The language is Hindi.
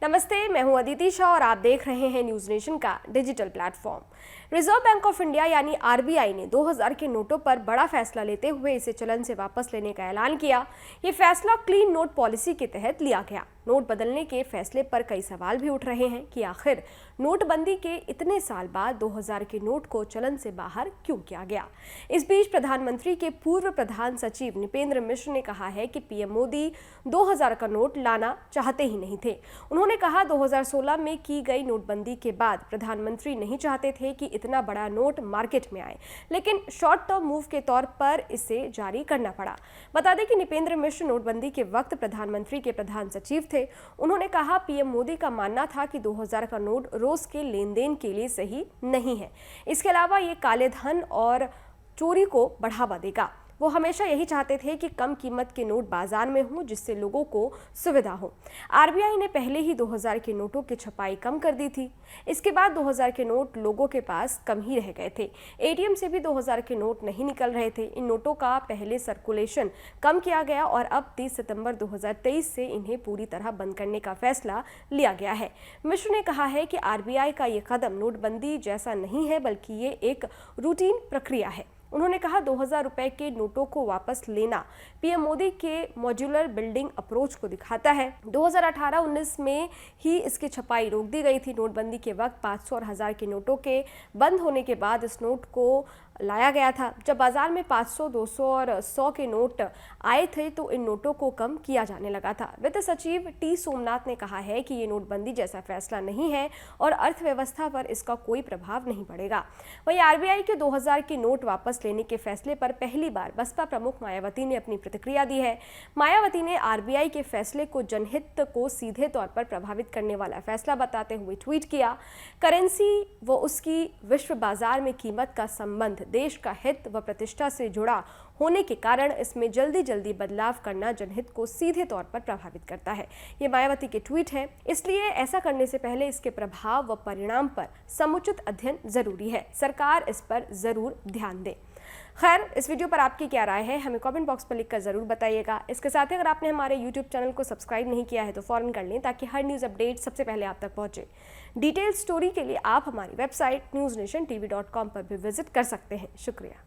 नमस्ते, मैं हूं अदिति शाह और आप देख रहे हैं न्यूज नेशन का digital platform. Reserve bank of India यानी आरबीआई ने 2000 के नोटों पर बड़ा फैसला लेते हुए इसे चलन से वापस लेने का ऐलान किया। ये फैसला क्लीन नोट पॉलिसी के तहत लिया गया। नोट बदलने के फैसले पर कई सवाल भी उठ रहे हैं कि आखिर नोटबंदी के इतने साल बाद 2000 के नोट को चलन से बाहर क्यों किया गया। इस बीच प्रधानमंत्री के पूर्व प्रधान सचिव नृपेंद्र मिश्र ने कहा है कि पीएम मोदी 2000 का नोट लाना चाहते ही नहीं थे। उन्होंने कहा 2016 में की गई नोटबंदी के बाद प्रधानमंत्री नहीं चाहते थे कि इतना बड़ा नोट मार्केट में आए, लेकिन शॉर्ट टर्म मूव के तौर पर इसे जारी करना पड़ा। बता दें कि नृपेंद्र मिश्र नोटबंदी के वक्त प्रधानमंत्री के प्रधान सचिव थे। उन्होंने कहा पीएम मोदी का मानना था कि 2000 का नोट रोज के लेन देन के लिए सही नहीं है। इसके अलावा ये काले धन और चोरी को बढ़ावा देगा। वो हमेशा यही चाहते थे कि कम कीमत के नोट बाजार में हों, जिससे लोगों को सुविधा हो। आरबीआई ने पहले ही 2000 के नोटों की छपाई कम कर दी थी। इसके बाद 2000 के नोट लोगों के पास कम ही रह गए थे। एटीएम से भी 2000 के नोट नहीं निकल रहे थे। इन नोटों का पहले सर्कुलेशन कम किया गया और अब 30 सितंबर 2023 से इन्हें पूरी तरह बंद करने का फैसला लिया गया है। मिश्र ने कहा है कि आरबीआई का ये कदम नोटबंदी जैसा नहीं है, बल्कि ये एक रूटीन प्रक्रिया है। उन्होंने कहा 2000 रुपए के नोटों को वापस लेना पीएम मोदी के मॉड्यूलर बिल्डिंग अप्रोच को दिखाता है। 2018-19 में ही इसकी छपाई रोक दी गई थी। नोटबंदी के वक्त 500 और 1000 के नोटों के बंद होने के बाद इस नोट को लाया गया था। जब बाजार में 500, 200 और 100 के नोट आए थे तो इन नोटों को कम किया जाने लगा था। वित्त सचिव टी सोमनाथ ने कहा है कि ये नोटबंदी जैसा फैसला नहीं है और अर्थव्यवस्था पर इसका कोई प्रभाव नहीं पड़ेगा। वहीं आरबीआई के 2000 के नोट वापस लेने के फैसले पर पहली बार बसपा प्रमुख मायावती ने अपनी प्रतिक्रिया दी है। मायावती ने आरबीआई के फैसले को जनहित को सीधे तौर पर प्रभावित करने वाला फैसला बताते हुए ट्वीट किया, करेंसी व उसकी विश्व बाजार में कीमत का संबंध देश का हित व प्रतिष्ठा से जुड़ा होने के कारण इसमें जल्दी बदलाव करना जनहित को सीधे तौर पर प्रभावित करता है। ये मायावती के ट्वीट है, इसलिए ऐसा करने से पहले इसके प्रभाव व परिणाम पर समुचित अध्ययन जरूरी है। सरकार इस पर जरूर ध्यान दे। खैर, इस वीडियो पर आपकी क्या राय है, हमें कमेंट बॉक्स पर लिखकर जरूर बताइएगा। इसके साथ ही अगर आपने हमारे YouTube चैनल को सब्सक्राइब नहीं किया है तो फौरन कर लें, ताकि हर न्यूज़ अपडेट सबसे पहले आप तक पहुंचे। डिटेल स्टोरी के लिए आप हमारी वेबसाइट newsnationtv.com पर भी विजिट कर सकते हैं। शुक्रिया।